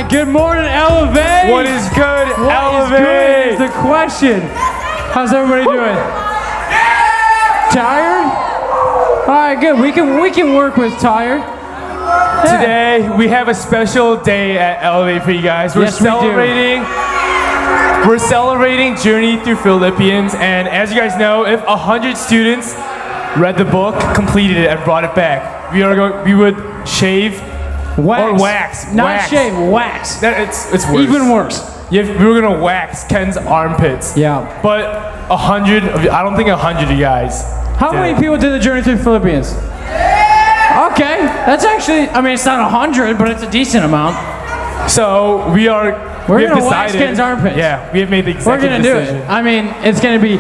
right, good morning, Elevate. What is good, Elevate? What is good is the question. How's everybody doing? Tired? All right, good. We can work with tired. Yeah. Today we have a special day at Elevate for you guys. We're celebrating Journey Through Philippians, and as you guys know, if 100 students read the book, completed it, and brought it back, we would shave or wax. Not shave, wax. It's worse. Even worse. We were gonna wax Ken's armpits. Yeah. But 100 of you, I don't think 100 of you guys. How many people did the Journey Through Philippians? Okay, that's actually, I mean, it's not 100, but it's a decent amount. So we have gonna decided, wax Ken's armpits. Yeah, we have made the executive decision. We're gonna do it. I mean, it's gonna be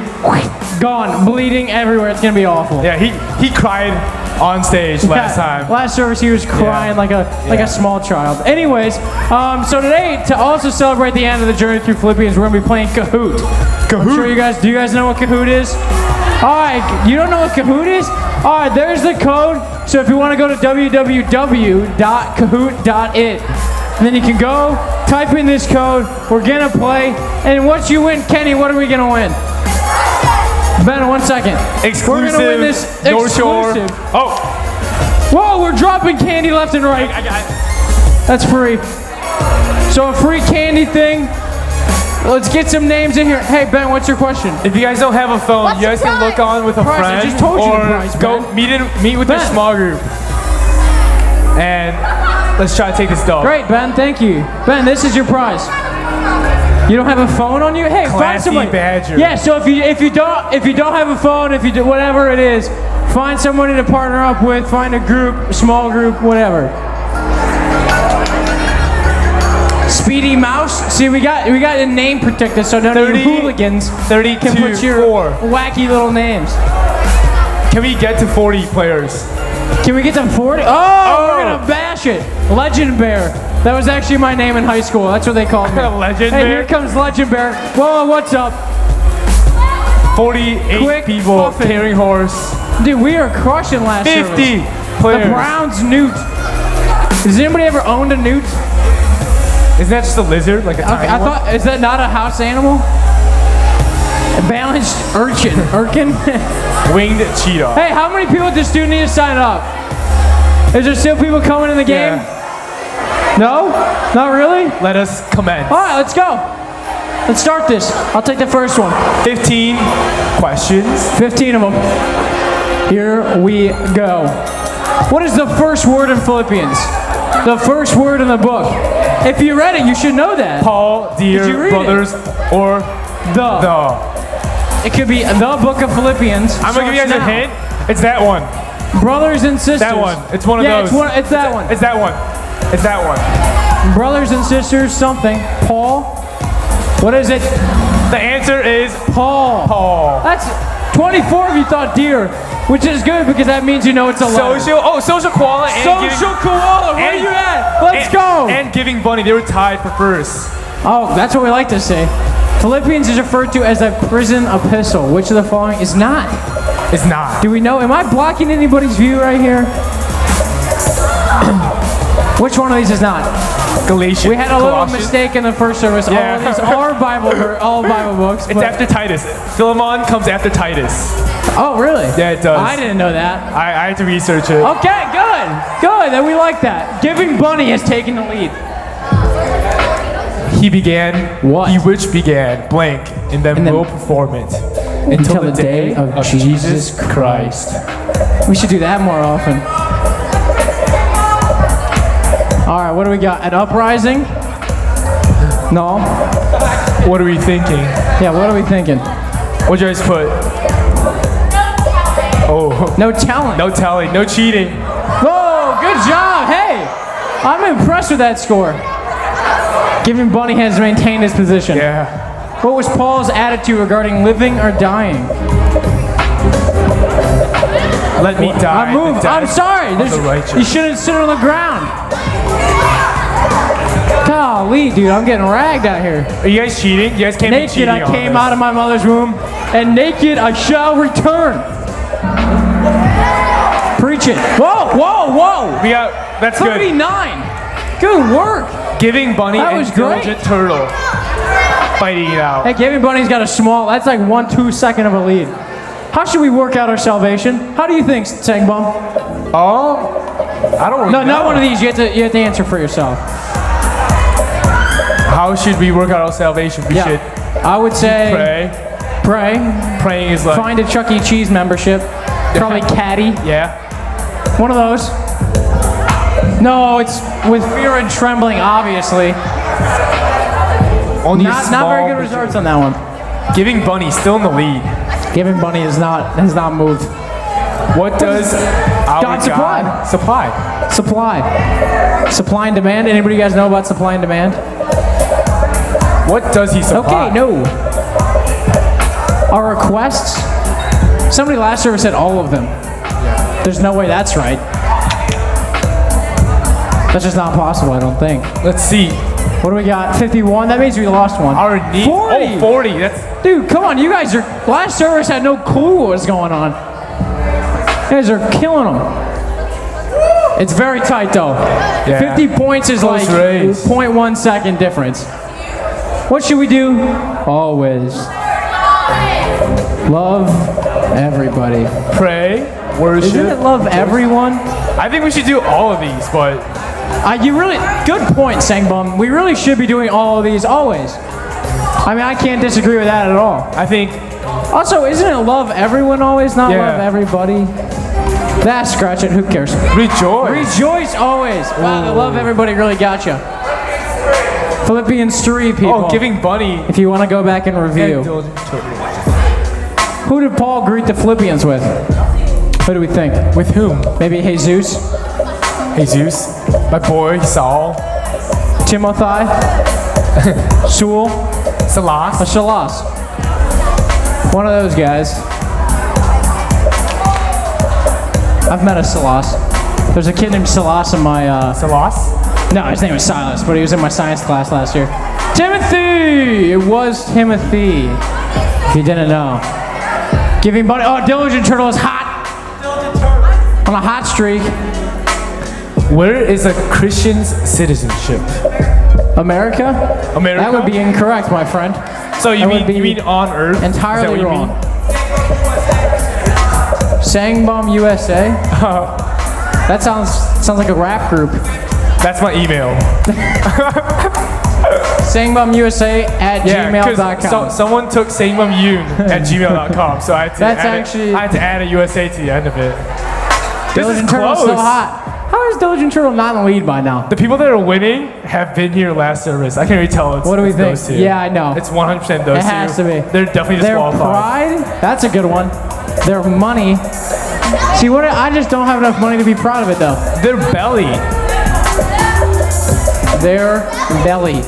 gone, bleeding everywhere. It's gonna be awful. Yeah, he cried on stage last time. Last service, he was crying like a small child. Anyways, so today, to also celebrate the end of the Journey Through Philippians, we're gonna be playing Kahoot. Kahoot. I'm sure you guys, do you guys know what Kahoot is? All right, you don't know what Kahoot is? All right, there's the code. So if you want to go to www.kahoot.it, and then you can go, type in this code, we're gonna play, and once you win, Kenny, what are we gonna win? Ben, 1 second. Exclusive. We're gonna win this North Shore. exclusive. Oh. Whoa, we're dropping candy left and right. I got it. That's free. So a free candy thing. Let's get some names in here. Hey, Ben, what's your question? If you guys don't have a phone, you guys can look on with a Prize, I friend, just told you the or prize, go Ben. meet with your Ben. small group, and let's try to take this dog. Great, Ben, thank you. Ben, this is your prize. You don't have a phone on you? Hey, find Classy somebody. badger. Yeah, so if you don't have a phone, if you do whatever it is, find somebody to partner up with, find a group, a small group, whatever. Speedy Mouse. See, we got a name protected, so none of you hooligans 32, can put your 4. wacky little names. Can we get to 40 players? Can we get to 40? Oh, we're gonna bash it. Legend Bear. That was actually my name in high school. That's what they called me. Legend Hey, Bear? here comes Legend Bear. Whoa, what's up? 48 Quick people muffin. carrying horse. Dude, we are crushing last 50 service. players. The Browns newt. Has anybody ever owned a newt? Isn't that just a lizard, like a tiny I one? thought, is that not a house animal? A balanced urchin. Urchin? Winged cheetah. Hey, how many people does Stu need to sign up? Is there still people coming in the game? Yeah. No? Not really? Let us commence. All right, let's go. Let's start this. I'll take the first one. 15 questions. 15 of them. Here we go. What is the first word in Philippians? The first word in the book. If you read it, you should know that. Paul, Did you dear read brothers, or The. It could be the book of Philippians. I'm gonna give you guys a hint. It's that one. Brothers and sisters. That one. It's one of those. It's that one. It's that one. It's that one. Brothers and sisters, something. Paul. What is it? The answer is Paul. Paul. That's 24 of you thought dear, which is good because that means you know it's a letter. Social koala and Social koala, where are you at? Let's go. And Giving Bunny, they were tied for first. Oh, that's what we like to say. Philippians is referred to as a prison epistle. Which of the following is not? It's not. Do we know? Am I blocking anybody's view right here? Which one of these is not? Galatians. We had a little Colossians. mistake in the first service. Yeah. All of these are all Bible books. It's but- after Titus. Philemon comes after Titus. Oh, really? Yeah, it does. I didn't know that. I had to research it. Okay, good. Good. Then we like that. Giving Bunny has taken the lead. He began What? He which began blank, and then will perform it until the day of Jesus Christ. We should do that more often. All right, what do we got? An uprising? No. What are we thinking? Yeah, what are we thinking? What'd you guys put? Oh, No talent. no telling, no cheating. Whoa, good job. Hey, I'm impressed with that score. Giving Bunny has maintained his position. Yeah. What was Paul's attitude regarding living or dying? Let me die. I moved. the death I'm sorry. of the righteous. You shouldn't sit on the ground. Golly, dude, I'm getting ragged out here. Are you guys cheating? You guys can't be Naked cheating I on came this. out of my mother's womb, and naked I shall return. Preach it. Whoa, whoa, whoa. We got. That's good. 39. Good work. Giving Bunny That and was great. Diligent Turtle fighting it out. Hey, Giving Bunny's got a small, that's like 1-2 second of a lead. How should we work out our salvation? How do you think, Sangbum? I don't No, know. not one of these. You have to answer for yourself. How should we work out our salvation? We should I would say pray. pray, Praying is like, find a Chuck E. Cheese membership, probably Caddy, yeah. one of those. No, it's with fear and trembling, obviously. Only a Not small very good percentage. results on that one. Giving Bunny still in the lead. Giving Bunny has not moved. What does our God supply. supply? Supply and demand. Anybody you guys know about supply and demand? What does he supply? Okay, no. Our requests. Somebody last service said all of them. There's no way that's right. That's just not possible, I don't think. Let's see. What do we got? 51? That means we lost one. Our need. 40. Oh, 40. That's Dude, come on. You guys are. Last service had no clue what was going on. You guys are killing them. It's very tight, though. Yeah. 50 points is Close like race. 0.1 second difference. What should we do? Always. Love everybody. pray, worship. Isn't it love everyone? I think we should do all of these, but You really, good point, Sangbum. We really should be doing all of these always. I mean, I can't disagree with that at all. I think Also, isn't it love everyone always, not Yeah. love everybody? Scratch it, who cares? rejoice. Rejoice always. Wow, the love everybody really got you. Philippians 3, people. Oh, giving Bunny. If you want to go back and review. Who did Paul greet the Philippians with? Who do we think? With whom? Maybe Jesus? Jesus. My boy, Saul. Timothy? Sewell? Salas. Shalas. One of those guys. I've met a Salas. There's a kid named Salas in my, Salas? no, his name was Silas, but he was in my science class last year. Timothy! It was Timothy. If you didn't know. Giving Bunny, oh, Diligent Turtle is hot. On a hot streak. Where is a Christian's citizenship? America? America? That would be incorrect, my friend. So you that would mean be you mean on Earth? Is that Entirely what you wrong. mean? Sangbum USA? That sounds like a rap group. That's my email. SangbumUSA at gmail.com. Someone took sangbumyoon at gmail.com, so I had to That's add actually- I had to add a USA to the end of it. This Diligent is Turtle's close. so hot. How is Diligent Turtle not in the lead by now? The people that are winning have been here last service. I can't really tell. What do we it's think? those two. Yeah, I know. It's 100% those It two. has to be. They're definitely Their disqualified. pride? That's a good one. Their money. See, I just don't have enough money to be proud of it, though. Their belly. Their belly.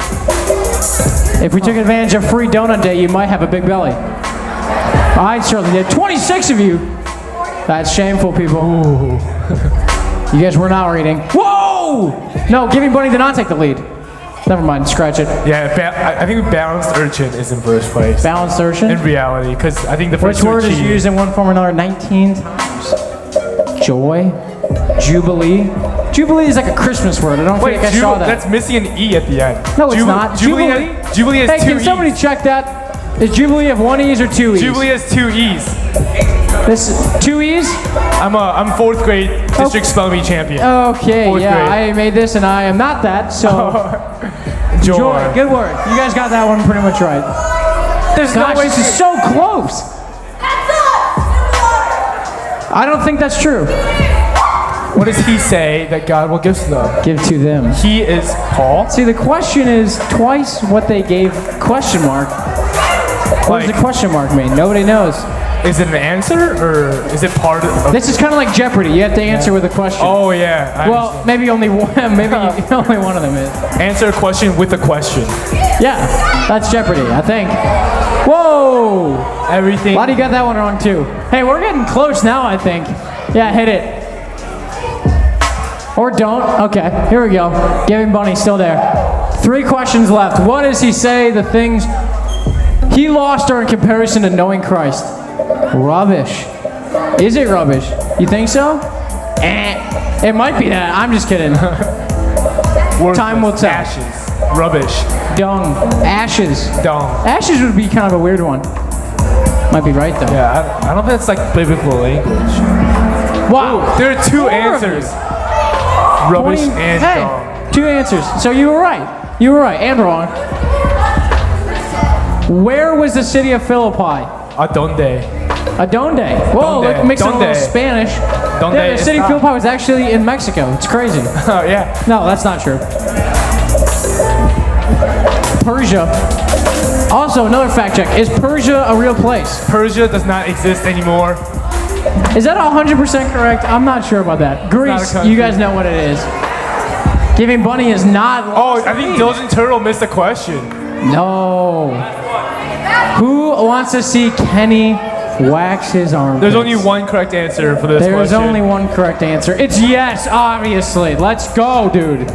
If we took advantage of free donut day, you might have a big belly. I certainly did. 26 of you. That's shameful, people. You guys were not reading. Whoa! No, Giving Bunny did not take the lead. Never mind, scratch it. Yeah, I think balanced urchin is in first place. Balanced urchin. In reality, because I think the first Which two are word is cheating. used in one form or another 19 times? Joy? Jubilee? Jubilee is like a Christmas word. I don't Wait, think I saw that. that's missing an E at the end. No, it's not. Jubilee has Hey, two can somebody E's. check that? Is Jubilee have one E's or two E's? Jubilee has two E's. This two E's? I'm fourth grade district spelling bee champion. Okay, Fourth yeah, grade. I made this and I am not that, so Joy. joy. Good word. You guys got that one pretty much right. There's Gosh, no way this is so close. I don't think that's true. What does he say that God will give to them? Give to them. He is Paul. See, the question is twice what they gave question mark. What does the Like- question mark mean? Nobody knows. Is it an answer or is it part of? This is kind of like Jeopardy. You have to answer with a question. Oh yeah. I Well, maybe only one. Maybe only one of them is. understand. Answer a question with a question. Yeah, that's Jeopardy, I think. Whoa! Everything. Lottie got that one wrong too. Hey, we're getting close now, I think. Yeah, hit it. Or don't. Okay, here we go. Giving Bunny still there. 3 questions left. What does he say the things he lost are in comparison to knowing Christ? Rubbish. Is it rubbish? You think so? It might be that. I'm just kidding. Worthless. Time will tell. Ashes. Rubbish. Dung. Ashes. Dung. Ashes would be kind of a weird one. Might be right though. Yeah, I don't think it's like biblical language. Wow. There are two 4 of answers. you. Rubbish 20 and hey, dung. 2 answers. So you were right. You were right and wrong. Where was the city of Philippi? Adonde. Adonde. Whoa, Donde. look, mixing a little Donde. Spanish. Donde Yeah, the city of está? Philippi was actually in Mexico. It's crazy. Oh yeah. No, that's not true. Persia. Also, another fact check. Is Persia a real place? Persia does not exist anymore. Is that 100% correct? I'm not sure about that. Greece, country. you guys know what it is. Giving Bunny is not. Oh, I think Diligent Turtle missed a question. No. Who wants to see Kenny wax his armpits? There's only one correct answer for this There's question. only one correct answer. It's yes, obviously. Let's go, dude.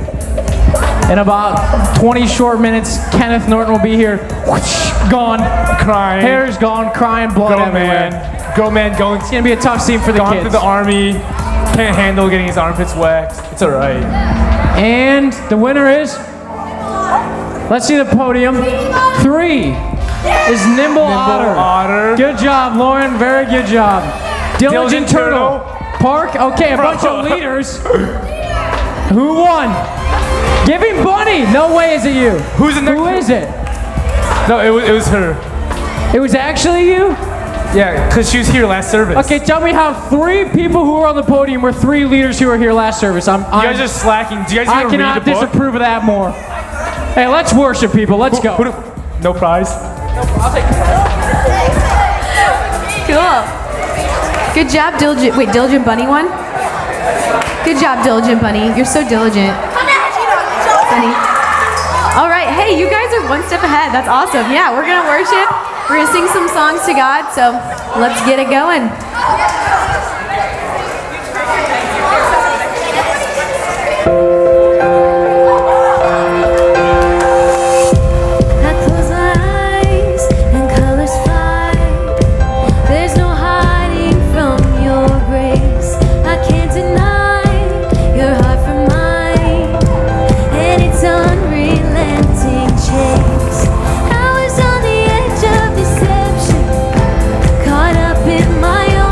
In about 20 short minutes, Kenneth Norton will be here. Whoosh, gone. Crying. Hair's gone, crying, blood Go everywhere. man. Go man. Going It's gonna be a tough scene for the gone through kids. the army. Can't handle getting his armpits waxed. It's alright. And the winner is. Let's see the podium. 3 is Nimble Otter. Otter. Good job, Lauren. Very good job. Diligent Turtle. Park. Okay, a bunch of leaders. Who won? Giving Bunny. No way is it you. Who's the next? Who is it? No, it was her. It was actually you? Yeah, because she was here last service. Okay, tell me how 3 people who were on the podium were 3 leaders who were here last service. You guys are slacking. Do you guys I even read cannot the book? disapprove of that more. Hey, let's worship people. Let's go. No prize. Cool. Good job, Diligent. Wait, Diligent Bunny won? Good job, Diligent Bunny. You're so diligent. Bunny. All right. Hey, you guys are one step ahead. That's awesome. Yeah, we're going to worship. We're going to sing some songs to God. So let's get it going. I close my eyes and colors fly. There's no hiding from your grace. I can't deny your heart from mine, and it's unrelenting chase. I was on the edge of deception, caught up in my own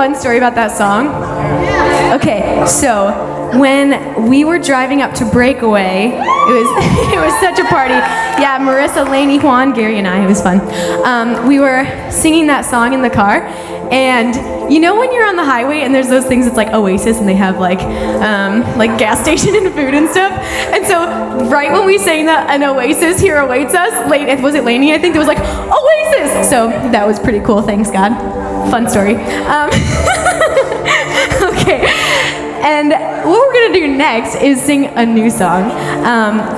fun story about that song? Okay, so when we were driving up to Breakaway, it was it was such a party. Yeah, Marissa, Lainey, Juan, Gary, and I. It was fun. We were singing that song in the car, and you know when you're on the highway and there's those things, it's like Oasis, and they have like gas station and food and stuff. And so right when we sang that an Oasis here awaits us, was it Lainey? I think it was like Oasis. So that was pretty cool. Thanks God. Fun story. Okay. And what we're gonna do next is sing a new song.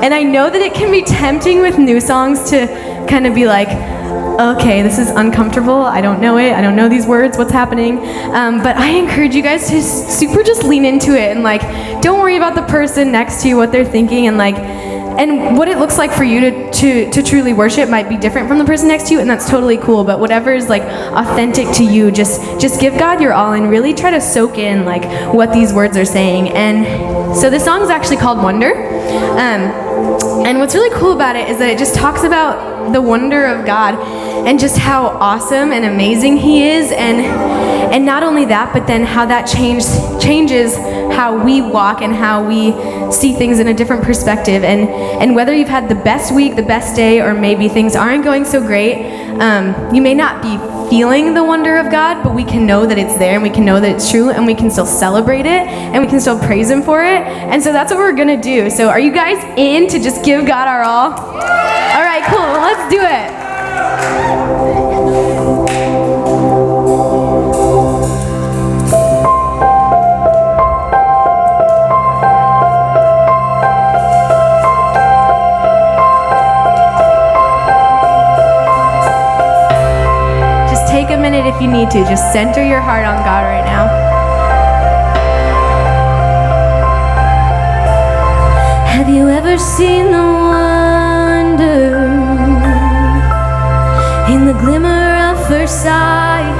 And I know that it can be tempting with new songs to kind of be like, okay, this is uncomfortable. I don't know it. I don't know these words. What's happening? But I encourage you guys to super just lean into it and like, don't worry about the person next to you, what they're thinking, and like, and what it looks like for you to truly worship might be different from the person next to you, and that's totally cool. But whatever is like authentic to you, just give God your all and really try to soak in like what these words are saying. And so this song is actually called Wonder. And what's really cool about it is that it just talks about the wonder of God and just how awesome and amazing He is, and not only that, but then how that changes how we walk and how we see things in a different perspective. And whether you've had the best week, the best day, or maybe things aren't going so great, you may not be feeling the wonder of God, but we can know that it's there, and we can know that it's true, and we can still celebrate it, and we can still praise Him for it. And so that's what we're gonna do. So are you guys in to just give God our all? All right, cool. Well, let's do it. Take a minute if you need to. Just center your heart on God right now. Have you ever seen the wonder in the glimmer of first sight?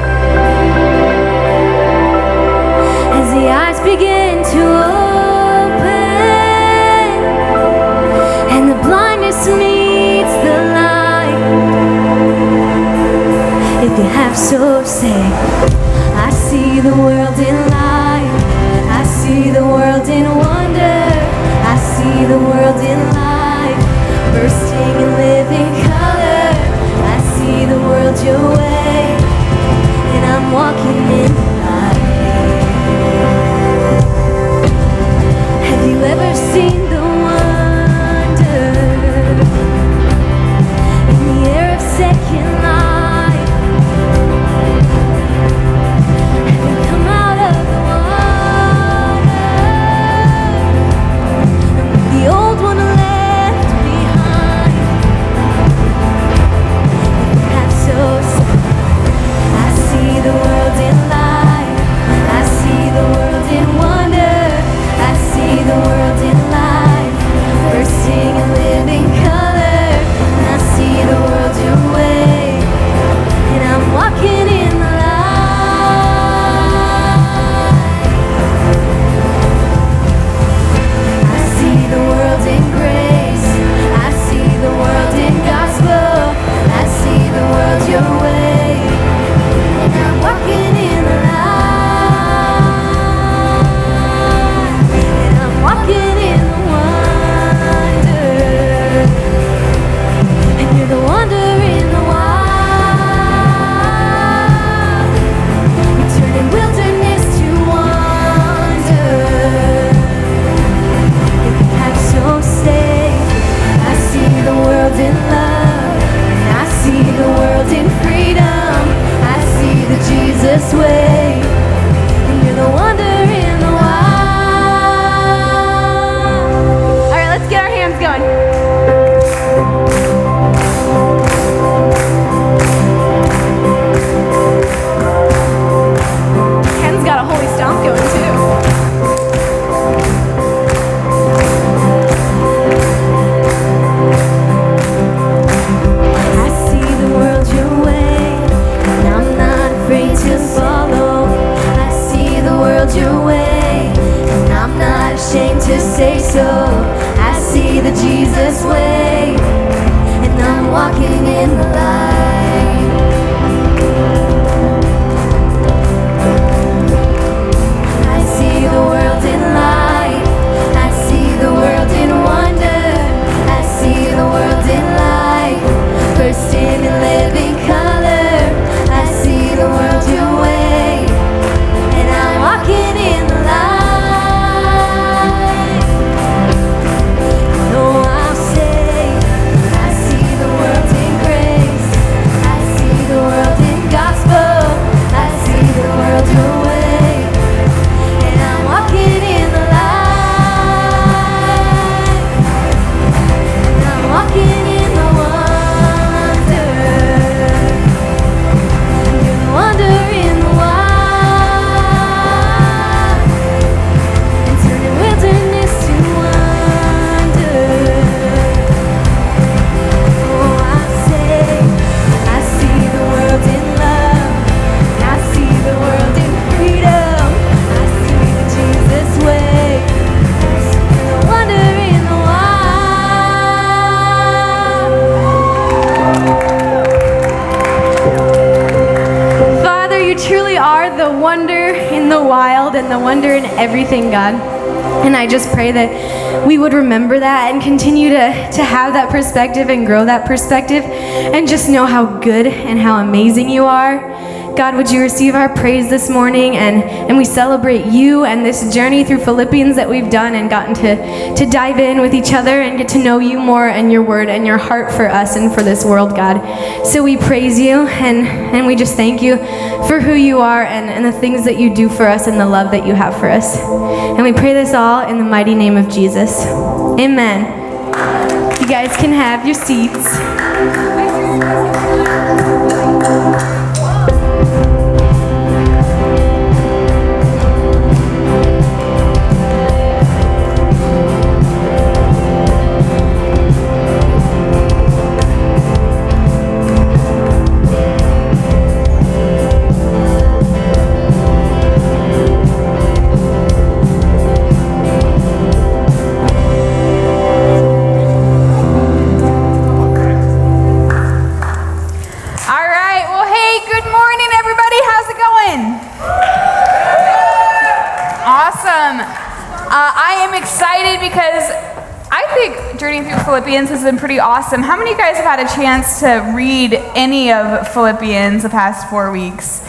As the eyes begin to open and the blindness meets the light. If you have so say, I see the world in light, I see the world in wonder, I see the world in light, bursting in living color. I see the world your way, and I'm walking in the light. Have you ever seen the wonder in the air of second life? and the wonder in everything, God. And I just pray that we would remember that and continue to have that perspective and grow that perspective and just know how good and how amazing you are. God, would you receive our praise this morning, and we celebrate you and this journey through Philippians that we've done and gotten to dive in with each other and get to know you more and your word and your heart for us and for this world, God. So we praise you and we just thank you for who you are and the things that you do for us and the love that you have for us. And we pray this all in the mighty name of Jesus. Amen. You guys can have your seats. Philippians has been pretty awesome. How many of you guys have had a chance to read any of Philippians the past 4 weeks?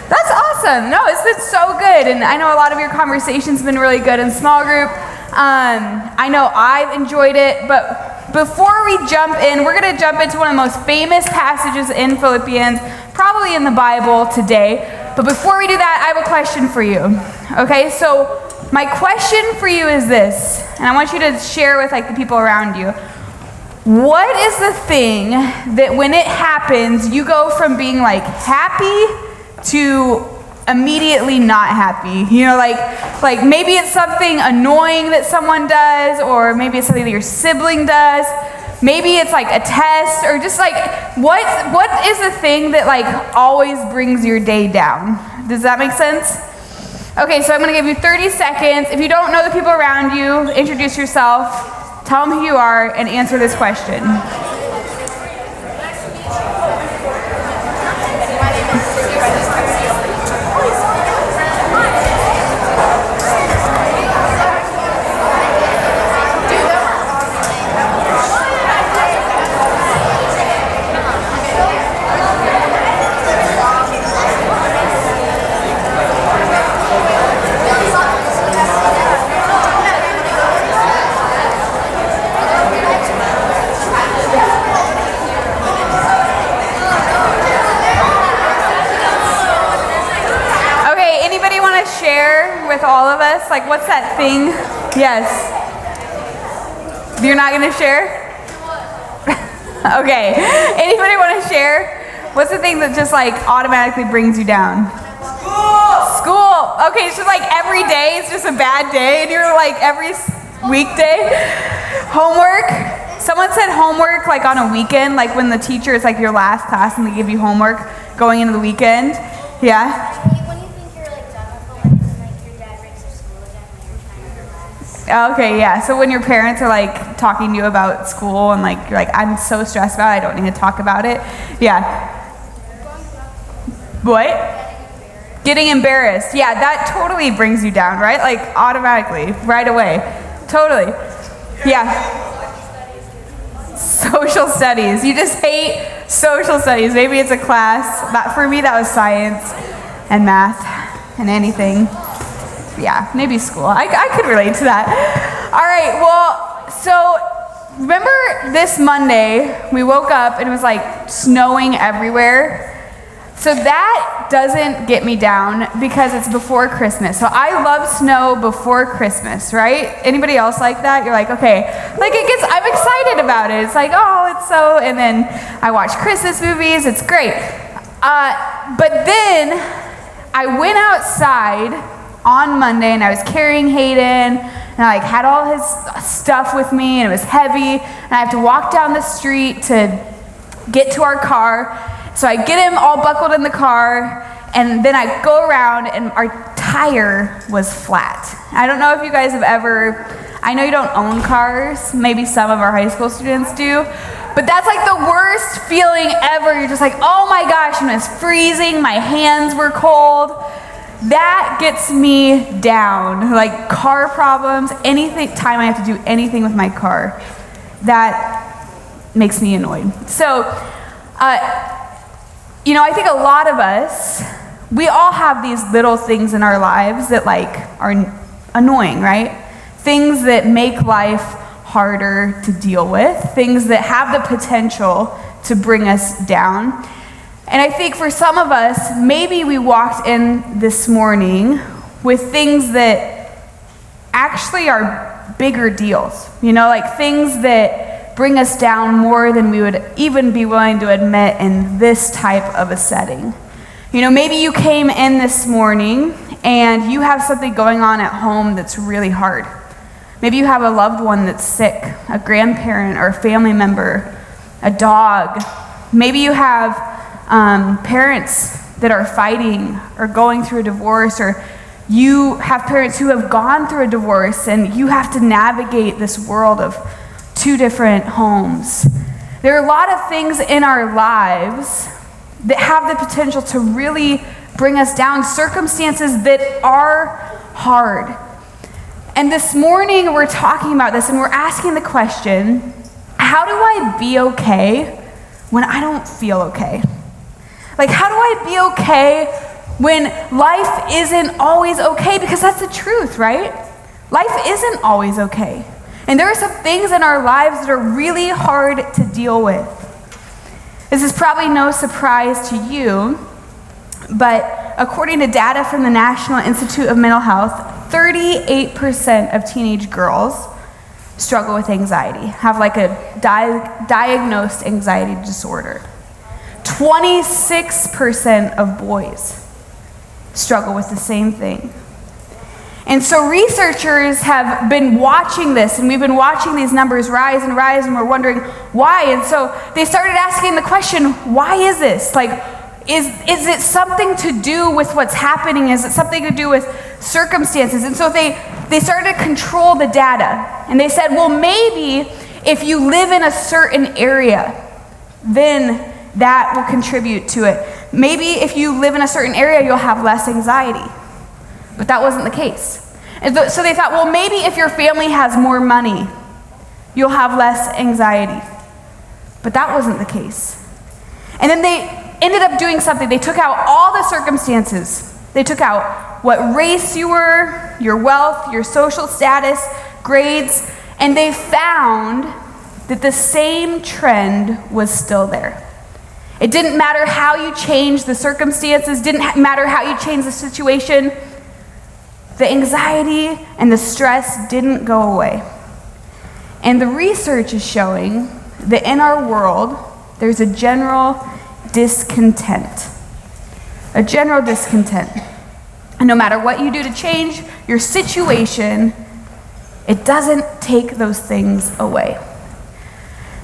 That's awesome. No, it's been so good. And I know a lot of your conversations have been really good in small group. I know I've enjoyed it. But before we jump in, we're going to jump into one of the most famous passages in Philippians, probably in the Bible today. But before we do that, I have a question for you. Okay, so my question for you is this, and I want you to share with the people around you. What is the thing that when it happens, you go from being happy to immediately not happy? You know, like maybe it's something annoying that someone does, or maybe it's something that your sibling does. Maybe it's a test, or just what is the thing that always brings your day down? Does that make sense? Okay, so I'm going to give you 30 seconds. If you don't know the people around you, introduce yourself, tell them who you are, and answer this question. With all of us, what's that thing? Yes. You're not gonna share? Okay. Anybody want to share? What's the thing that just automatically brings you down? School. Okay, so every day is just a bad day, and you're every weekday. Homework. Someone said homework on a weekend, when the teacher is your last class and they give you homework going into the weekend. Yeah. Okay, yeah. So when your parents are talking to you about school and you're I'm so stressed about it, I don't need to talk about it. Yeah. What? Getting embarrassed. Yeah, that totally brings you down, right? Automatically, right away. Totally. Yeah. Social studies. You just hate social studies. Maybe it's a class. For me, that was science and math and anything. Yeah, maybe school. I could relate to that. All right, well, so remember this Monday, we woke up and it was snowing everywhere. So that doesn't get me down because it's before Christmas. So I love snow before Christmas, right? Anybody else like that? You're okay. I'm excited about it. It's oh, it's so, and then I watch Christmas movies. It's great. But then I went outside on Monday, and I was carrying Hayden, and I had all his stuff with me, and it was heavy, and I have to walk down the street to get to our car. So I get him all buckled in the car, and then I go around, and our tire was flat. I don't know if you guys have ever, I know you don't own cars, maybe some of our high school students do, but that's the worst feeling ever. You're just oh my gosh, and it's freezing, my hands were cold. that gets me down. Like car problems, anything, time I have to do anything with my car, that makes me annoyed. So, I think a lot of us, we all have these little things in our lives that like are annoying, right? Things that make life harder to deal with, things that have the potential to bring us down. And I think for some of us, maybe we walked in this morning with things that actually are bigger deals, like things that bring us down more than we would even be willing to admit in this type of a setting. Maybe you came in this morning and you have something going on at home that's really hard. Maybe you have a loved one that's sick, a grandparent or a family member, a dog. Maybe you have parents that are fighting or going through a divorce, or you have parents who have gone through a divorce and you have to navigate this world of two different homes. There are a lot of things in our lives that have the potential to really bring us down, circumstances that are hard. And this morning we're talking about this and we're asking the question, how do I be okay when I don't feel okay? Like, how do I be okay when life isn't always okay? Because that's the truth, right? Life isn't always okay. And there are some things in our lives that are really hard to deal with. This is probably no surprise to you, but according to data from the National Institute of Mental Health, 38% of teenage girls struggle with anxiety, have like a diagnosed anxiety disorder. 26% of boys struggle with the same thing. And so researchers have been watching this, and we've been watching these numbers rise and rise, and we're wondering why. And so they started asking the question, why is this? Like, is it something to do with what's happening? Is it something to do with circumstances? And so they started to control the data. And they said, well, maybe if you live in a certain area, then that will contribute to it. Maybe if you live in a certain area, you'll have less anxiety. But that wasn't the case. And so they thought, well, maybe if your family has more money, you'll have less anxiety. But that wasn't the case. And then they ended up doing something. They took out all the circumstances. They took out what race you were, your wealth, your social status, grades, and they found that the same trend was still there. It didn't matter how you changed the circumstances, didn't matter how you changed the situation. The anxiety and the stress didn't go away. And the research is showing that in our world, there's a general discontent. A general discontent. And no matter what you do to change your situation, it doesn't take those things away.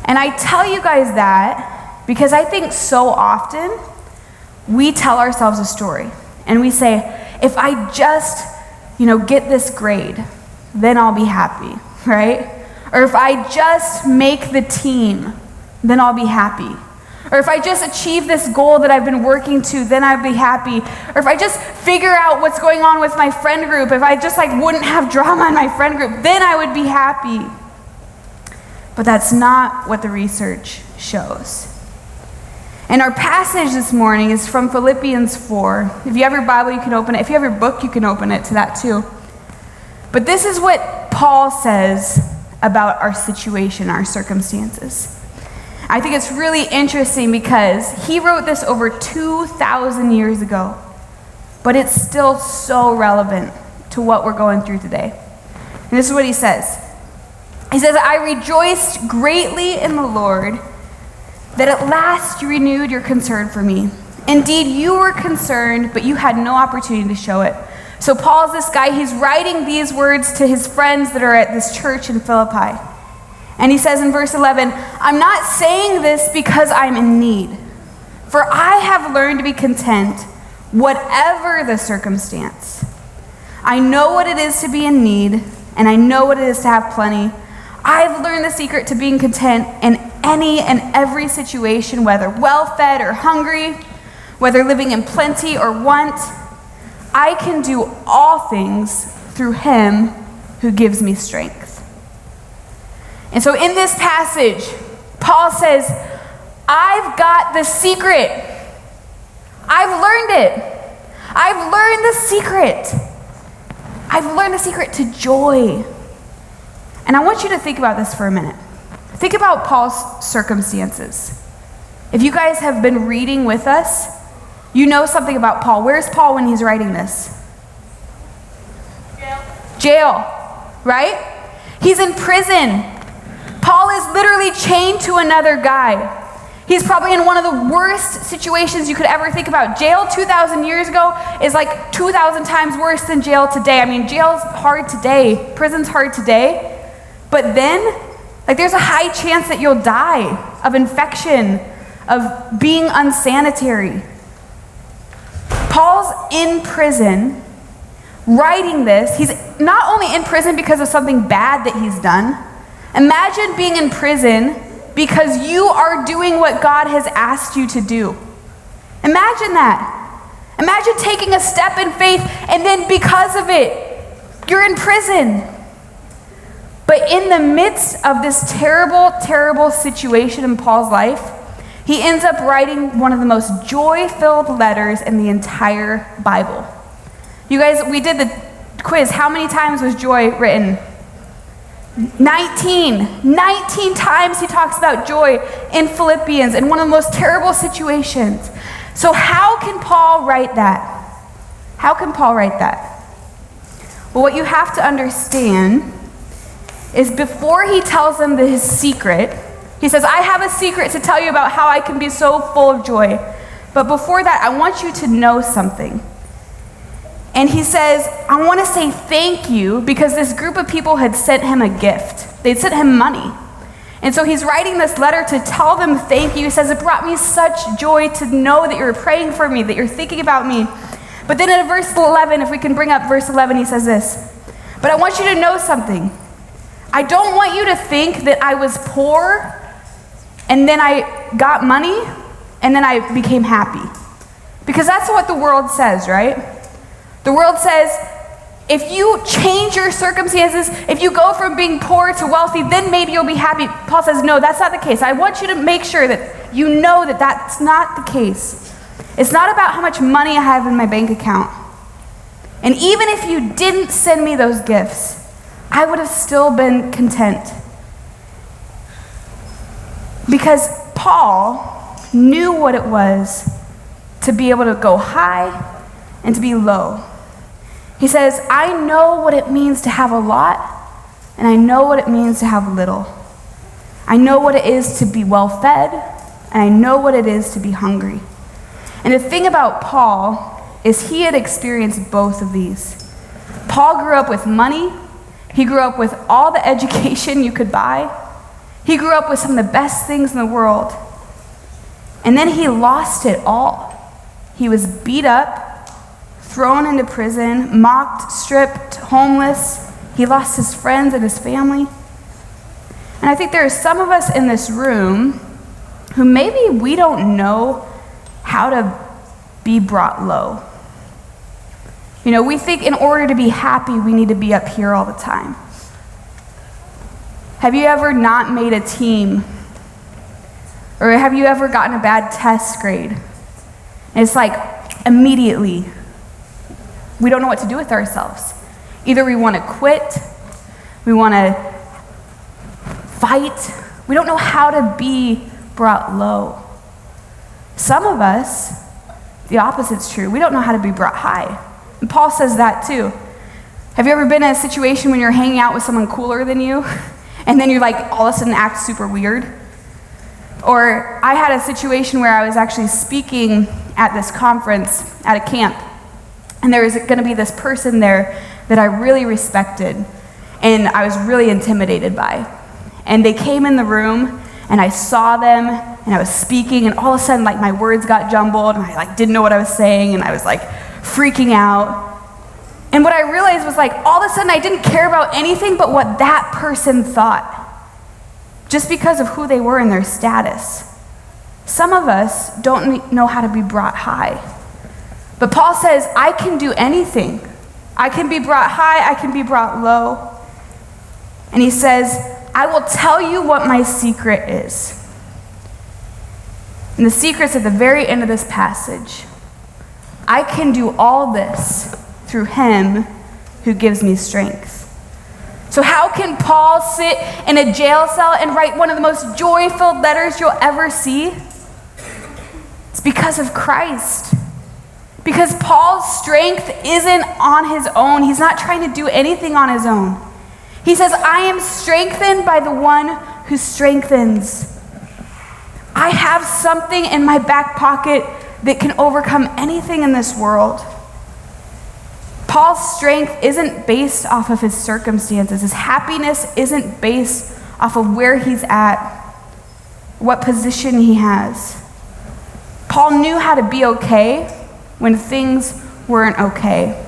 And I tell you guys that because I think so often we tell ourselves a story and we say, if I just, get this grade, then I'll be happy, right? Or if I just make the team, then I'll be happy. Or if I just achieve this goal that I've been working to, then I'll be happy. Or if I just figure out what's going on with my friend group, if I just wouldn't have drama in my friend group, then I would be happy. But that's not what the research shows. And our passage this morning is from Philippians 4. If you have your Bible, you can open it. If you have your book, you can open it to that too. But this is what Paul says about our situation, our circumstances. I think it's really interesting because he wrote this over 2,000 years ago, but it's still so relevant to what we're going through today. And this is what he says. He says, I rejoiced greatly in the Lord that at last you renewed your concern for me. Indeed, you were concerned, but you had no opportunity to show it. So Paul's this guy, he's writing these words to his friends that are at this church in Philippi. And he says in verse 11, I'm not saying this because I'm in need, for I have learned to be content, whatever the circumstance. I know what it is to be in need, and I know what it is to have plenty. I've learned the secret to being content in any and every situation, whether well-fed or hungry, whether living in plenty or want. I can do all things through him who gives me strength. And so in this passage, Paul says, I've got the secret. I've learned it. I've learned the secret. I've learned the secret to joy. And I want you to think about this for a minute. Think about Paul's circumstances. If you guys have been reading with us, you know something about Paul. Where's Paul when he's writing this? Jail, right? He's in prison. Paul is literally chained to another guy. He's probably in one of the worst situations you could ever think about. Jail 2,000 years ago is like 2,000 times worse than jail today. I mean, jail's hard today. Prison's hard today. But then, like, there's a high chance that you'll die of infection, of being unsanitary. Paul's in prison, writing this. He's not only in prison because of something bad that he's done. Imagine being in prison because you are doing what God has asked you to do. Imagine that. Imagine taking a step in faith and then because of it, you're in prison. But in the midst of this terrible, terrible situation in Paul's life, he ends up writing one of the most joy-filled letters in the entire Bible. You guys, we did the quiz. How many times was joy written? 19 times he talks about joy in Philippians in one of the most terrible situations. So how can Paul write that? How can Paul write that? Well, what you have to understand is before he tells them his secret, he says, I have a secret to tell you about how I can be so full of joy. But before that, I want you to know something. And he says, I want to say thank you because this group of people had sent him a gift. They'd sent him money. And so he's writing this letter to tell them thank you. He says, it brought me such joy to know that you're praying for me, that you're thinking about me. But then in verse 11, if we can bring up verse 11, he says this, but I want you to know something. I don't want you to think that I was poor and then I got money and then I became happy. Because that's what the world says, right? The world says, if you change your circumstances, if you go from being poor to wealthy, then maybe you'll be happy. Paul says, no, that's not the case. I want you to make sure that you know that that's not the case. It's not about how much money I have in my bank account. And even if you didn't send me those gifts, I would have still been content. Because Paul knew what it was to be able to go high and to be low. He says, I know what it means to have a lot, and I know what it means to have little. I know what it is to be well fed, and I know what it is to be hungry. And the thing about Paul is he had experienced both of these. Paul grew up with money. He grew up with all the education you could buy. He grew up with some of the best things in the world. And then he lost it all. He was beat up, thrown into prison, mocked, stripped, homeless. He lost his friends and his family. And I think there are some of us in this room who maybe we don't know how to be brought low. You know, we think in order to be happy, we need to be up here all the time. Have you ever not made a team? Or have you ever gotten a bad test grade? And it's like immediately, we don't know what to do with ourselves. Either we want to quit, we want to fight. We don't know how to be brought low. Some of us, the opposite's true. We don't know how to be brought high. And Paul says that too. Have you ever been in a situation when you're hanging out with someone cooler than you, and then you like all of a sudden act super weird? Or I had a situation where I was actually speaking at this conference at a camp, and there was going to be this person there that I really respected, and I was really intimidated by. And they came in the room, and I saw them, and I was speaking, and all of a sudden, like, my words got jumbled, and I like didn't know what I was saying, and I was like freaking out. And what I realized was like all of a sudden I didn't care about anything but what that person thought, just because of who they were and their status. Some of us don't know how to be brought high. But Paul says, I can do anything. I can be brought high, I can be brought low. And he says, I will tell you what my secret is. And the secret's at the very end of this passage. I can do all this through him who gives me strength. So how can Paul sit in a jail cell and write one of the most joy-filled letters you'll ever see? It's because of Christ. Because Paul's strength isn't on his own. He's not trying to do anything on his own. He says, I am strengthened by the one who strengthens. I have something in my back pocket that can overcome anything in this world. Paul's strength isn't based off of his circumstances. His happiness isn't based off of where he's at, what position he has. Paul knew how to be okay when things weren't okay,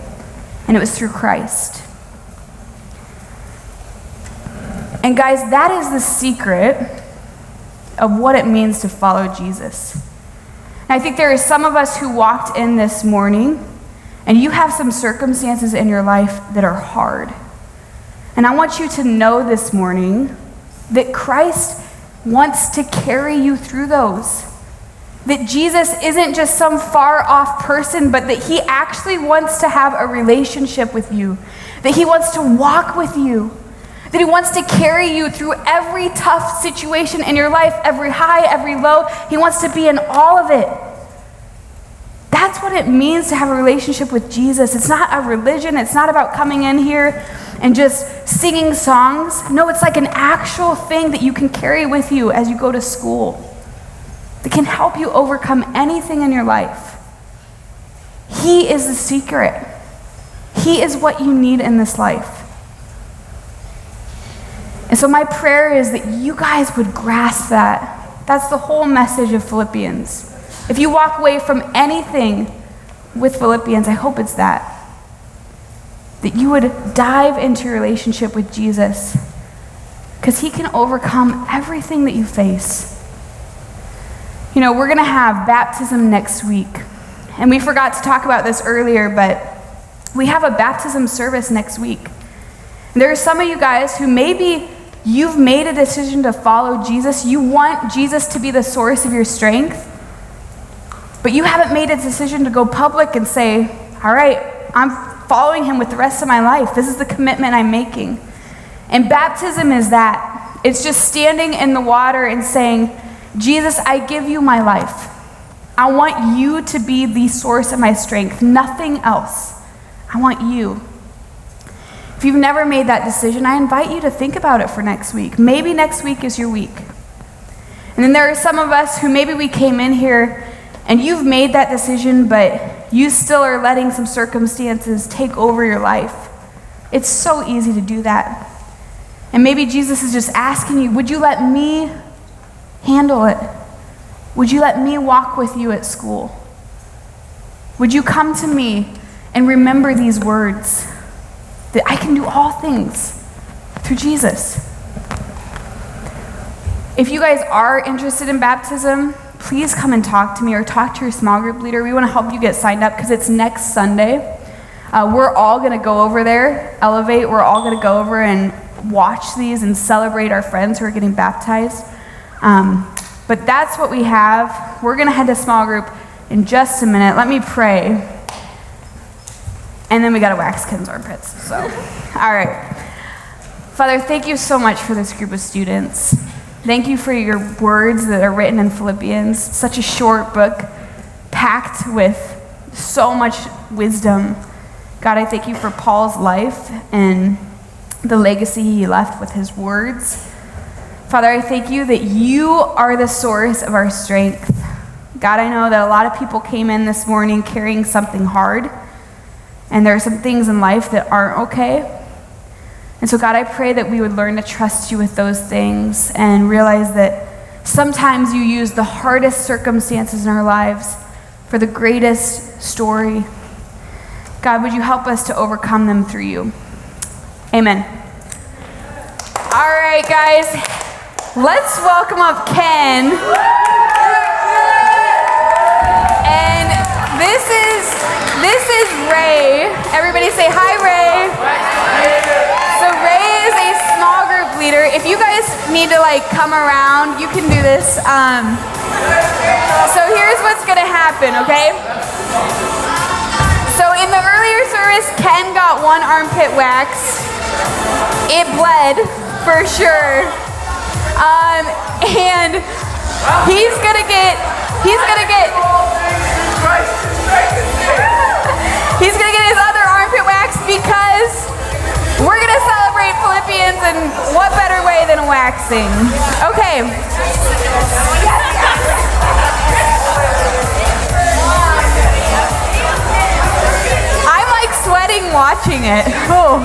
and it was through Christ. And guys, that is the secret of what it means to follow Jesus. And I think there are some of us who walked in this morning, and you have some circumstances in your life that are hard. And I want you to know this morning that Christ wants to carry you through those. That Jesus isn't just some far off person, but that he actually wants to have a relationship with you. That he wants to walk with you. That he wants to carry you through every tough situation in your life, every high, every low. He wants to be in all of it. That's what it means to have a relationship with Jesus. It's not a religion. It's not about coming in here and just singing songs. No, it's like an actual thing that you can carry with you as you go to school. That can help you overcome anything in your life. He is the secret. He is what you need in this life. And so my prayer is that you guys would grasp that. That's the whole message of Philippians. If you walk away from anything with Philippians, I hope it's that. That you would dive into your relationship with Jesus, because he can overcome everything that you face. You know, we're going to have baptism next week. And we forgot to talk about this earlier, but we have a baptism service next week. And there are some of you guys who maybe you've made a decision to follow Jesus. You want Jesus to be the source of your strength, but you haven't made a decision to go public and say, all right, I'm following him with the rest of my life. This is the commitment I'm making. And baptism is that. It's just standing in the water and saying, Jesus, I give you my life. I want you to be the source of my strength, nothing else. I want you. If you've never made that decision, I invite you to think about it for next week. Maybe next week is your week. And then there are some of us who maybe we came in here and you've made that decision, but you still are letting some circumstances take over your life. It's so easy to do that. And maybe Jesus is just asking you, would you let me handle it? Would you let me walk with you at school? Would you come to me and remember these words, that I can do all things through Jesus? If you guys are interested in baptism, please come and talk to me or talk to your small group leader. We want to help you get signed up because it's next Sunday. We're all going to go over there, Elevate. We're all going to go over and watch these and celebrate our friends who are getting baptized. But that's what we have. We're going to head to small group in just a minute. Let me pray. And then we got to wax Ken's armpits. So, all right. Father, thank you so much for this group of students. Thank you for your words that are written in Philippians. Such a short book, packed with so much wisdom. God, I thank you for Paul's life and the legacy he left with his words. Father, I thank you that you are the source of our strength. God, I know that a lot of people came in this morning carrying something hard, and there are some things in life that aren't okay. And so, God, I pray that we would learn to trust you with those things and realize that sometimes you use the hardest circumstances in our lives for the greatest story. God, would you help us to overcome them through you? Amen. All right, guys, let's welcome up Ken. And this is this is Ray. Everybody say hi, Ray. So Ray is a small group leader. If you guys need to like come around, you can do this. So here's what's gonna happen, okay? So in the earlier service, Ken got one armpit wax. It bled, for sure. And he's gonna get his other armpit wax because we're gonna celebrate Philippians, and what better way than waxing? Okay. I'm like sweating watching it. Oh.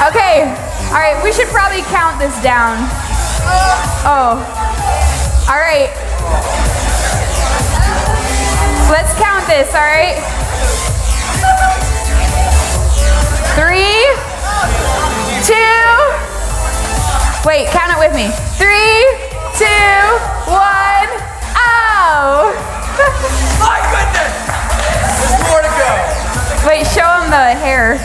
Okay. All right, we should probably count this down. Oh. All right. Let's count this, all right? 3, 2, wait, count it with me. 3, 2, 1, oh! My goodness! More to go. Wait, show him the hair.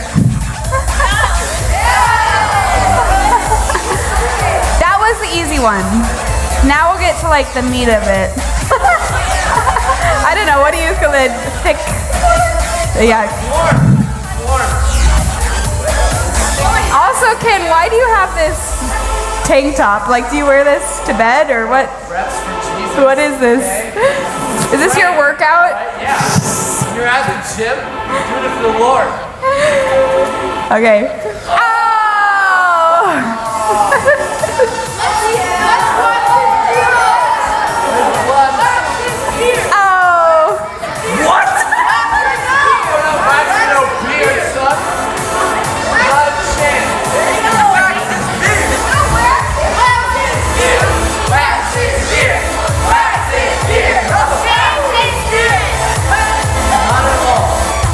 That was the easy one. Now we'll get to like the meat of it. I don't know, what do you call it? Thick? Yeah. Also, Ken, why do you have this tank top? Like, do you wear this to bed or what? What is this? Is this your workout? Yeah. When you're at the gym, you're doing it for the Lord. Okay. Oh! Oh! What? No beard, son. Not a chance.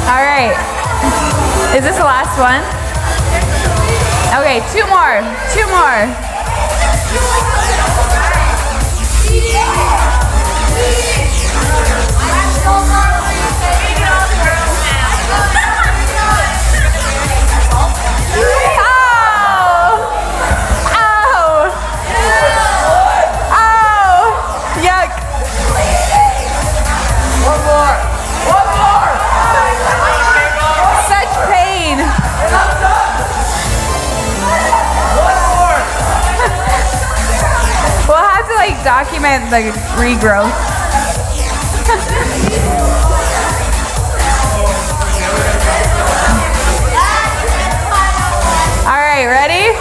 All right. Is this the last one? Okay, two more. Document the regrowth. All right, ready?